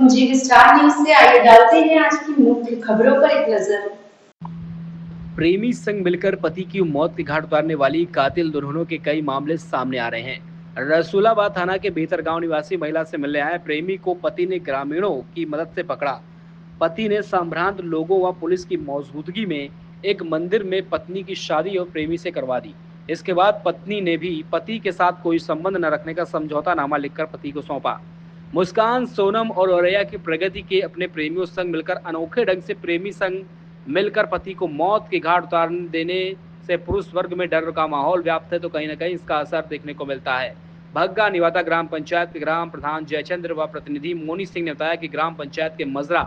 जी star news से आइए डालते हैं आज की मुख्य खबरों पर एक नजर। प्रेमी संग मिलकर पति की मौत के घाट उतारने वाली कातिल दुल्हनों के कई मामले सामने आ रहे हैं। रसूलाबाद थाना के भीतरगांव निवासी महिला से मिलने आए प्रेमी को पति ने ग्रामीणों की मदद से पकड़ा। पति ने संभ्रांत लोगों व पुलिस की मौजूदगी में एक मंदिर में पत्नी की शादी और प्रेमी से करवा दी। इसके बाद पत्नी ने भी पति के साथ कोई संबंध न रखने का समझौता नामा लिखकर पति को सौंपा। मुस्कान, सोनम और औरैया की प्रगति के अपने प्रेमियों संग मिलकर अनोखे ढंग से प्रेमी संग मिलकर पति को मौत के घाट उतार देने से पुरुष वर्ग में डर का माहौल व्याप्त है, तो कहीं न कहीं इसका असर देखने को मिलता है। भग्गा निवाता ग्राम पंचायत के ग्राम प्रधान जयचंद्र व प्रतिनिधि मोनी सिंह ने बताया कि ग्राम पंचायत के मजरा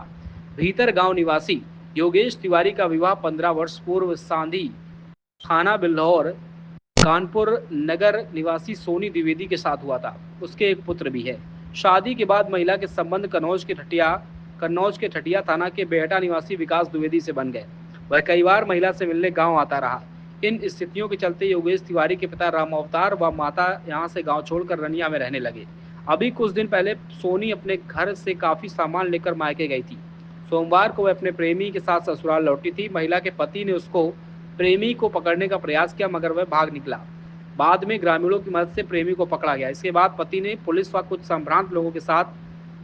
भीतर गांव निवासी योगेश तिवारी का विवाह 15 वर्ष पूर्व सांधी थाना बिल्हौर कानपुर नगर निवासी सोनी द्विवेदी के साथ हुआ था। उसके एक पुत्र भी है। शादी के बाद महिला के संबंध कन्नौज के ठटिया थाना के बेहटा निवासी विकास द्विवेदी से बन गए। वह कई बार महिला से मिलने गांव आता रहा। इन स्थितियों के चलते योगेश तिवारी के पिता राम अवतार व माता यहां से गांव छोड़कर रनिया में रहने लगे। अभी कुछ दिन पहले सोनी अपने घर से काफी सामान लेकर मायके गई थी। सोमवार को वह अपने प्रेमी के साथ ससुराल लौटी थी। महिला के पति ने उसको प्रेमी को पकड़ने का प्रयास किया, मगर वह भाग निकला। बाद में ग्रामीणों की मदद से प्रेमी को पकड़ा गया। इसके बाद पति ने पुलिस व कुछ संभ्रांत लोगों के साथ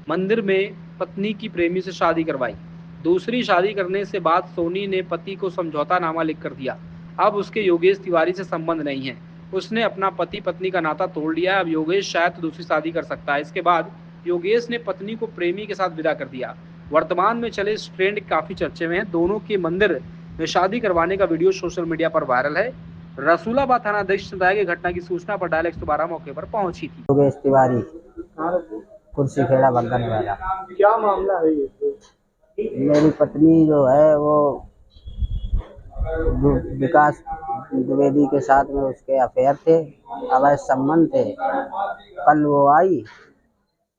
मंदिर में पत्नी की प्रेमी से शादी करवाई। दूसरी शादी करने से बाद सोनी ने पति को समझौता नामा लिख कर दिया। अब उसके योगेश तिवारी से संबंध नहीं है। उसने अपना पति पत्नी का नाता तोड़ लिया। अब योगेश शायद दूसरी शादी कर सकता है। इसके बाद योगेश ने पत्नी को प्रेमी के साथ विदा कर दिया। वर्तमान में चले इस ट्रेंड काफी चर्चे में है। दोनों के मंदिर में शादी करवाने का वीडियो सोशल मीडिया पर वायरल है। रसूलाबाद थाना अध्यक्ष ने बताया कि घटना की सूचना पर डायल 112 मौके पर पहुंची थी। योगेश तिवारी, कुर्सी खेड़ा बंधन वाला। क्या मामला है ये? मेरी पत्नी जो है वो विकास द्विवेदी के साथ में उसके अफेयर थे, अवैध संबंध थे। कल वो आई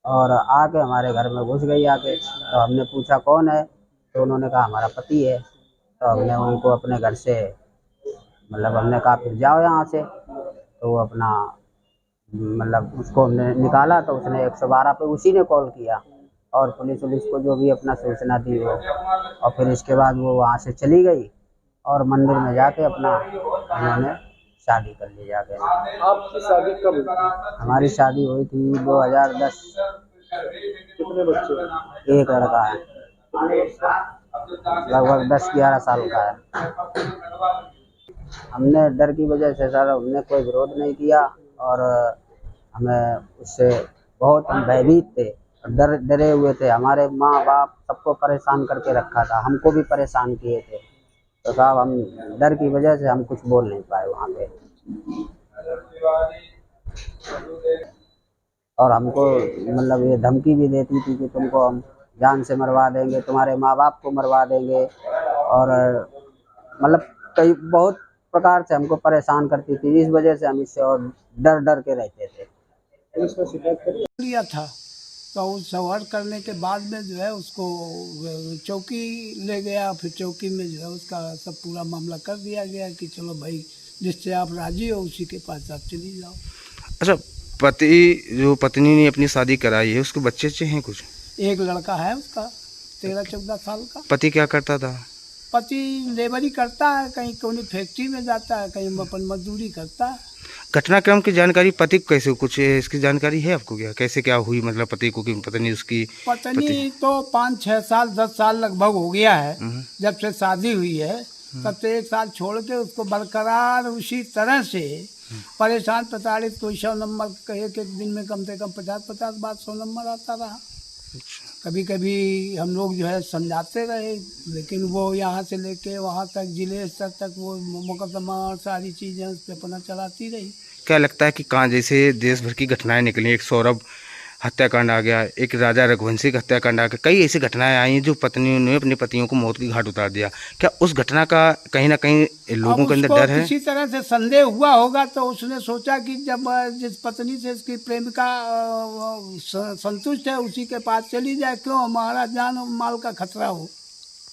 और आके हमारे घर में घुस गई आके। तो हमने पूछा कौन है, तो उन्होंने कहा हमारा पति है। तो हमने उनको अपने घर से हमने कहा फिर जाओ यहाँ से। तो वो अपना उसको हमने निकाला तो उसने 112 पे उसी ने कॉल किया और पुलिस को जो भी अपना सूचना दी वो। और फिर इसके बाद वो वहाँ से चली गई और मंदिर में जाके अपना उन्होंने शादी कर ली जाके। आपकी शादी कब हुई? हमारी शादी हुई थी 2010। कितने बच्चे? एक लड़का है, लगभग 10-11 साल का है। हमने डर की वजह से सर हमने कोई विरोध नहीं किया और हमें उससे बहुत हम भयभीत थे, डरे हुए थे। हमारे माँ बाप सबको परेशान करके रखा था, हमको भी परेशान किए थे। तो साहब हम डर की वजह से हम कुछ बोल नहीं पाए वहाँ पे। और हमको ये धमकी भी देती थी कि तुमको हम जान से मरवा देंगे, तुम्हारे माँ बाप को मरवा देंगे। और कई बहुत प्रकार से हमको परेशान करती थी। इस वजह से हम इससे और डर के रहते थे। पुलिस में शिकायत कर लिया था तो उस सवार करने के बाद में जो है उसको चौकी ले गया। फिर चौकी में जो है उसका सब पूरा मामला कर दिया गया कि चलो भाई जिससे आप राजी हो उसी के पास आप चली जाओ। अच्छा, पत्नी ने अपनी शादी कराई है, उसके बच्चे हैं कुछ? एक लड़का है उसका 13-14 साल का। पति क्या करता था? पति लेबरी करता है, कहीं कोई फैक्ट्री में जाता है, कहीं अपन मजदूरी करता है। घटनाक्रम की जानकारी पति को कैसे, कुछ इसकी जानकारी है आपको क्या? कैसे क्या हुई पति को कि पत्नी उसकी पत्नी तो 5-6 साल 10 साल लगभग हो गया है जब से शादी हुई है। तब से 1 साल छोड़ के उसको बरकरार उसी तरह से परेशान प्रताड़ित। कोई 100 नंबर एक दिन में कम से कम 50-50 बार 100 नंबर आता रहा। कभी कभी हम लोग जो है समझाते रहे, लेकिन वो यहाँ से लेके वहाँ तक जिले स्तर तक वो मुकदमा और सारी चीज़ें उस पर अपना चलाती रही। क्या लगता है कि कहाँ जैसे देश भर की घटनाएं निकली, एक सौरभ हत्याकांड आ गया, एक राजा रघुवंशी का हत्याकांड आ गया, कई ऐसी घटनाएं आई जो पत्नियों ने अपने पतियों को मौत की घाट उतार दिया। क्या उस घटना का कहीं ना कहीं लोगों के अंदर डर है? किसी तरह से संदेह हुआ होगा तो उसने सोचा कि जब जिस पत्नी से इसकी प्रेमिका संतुष्ट है उसी के पास चली जाए, क्यों हमारा जान और माल का खतरा हो।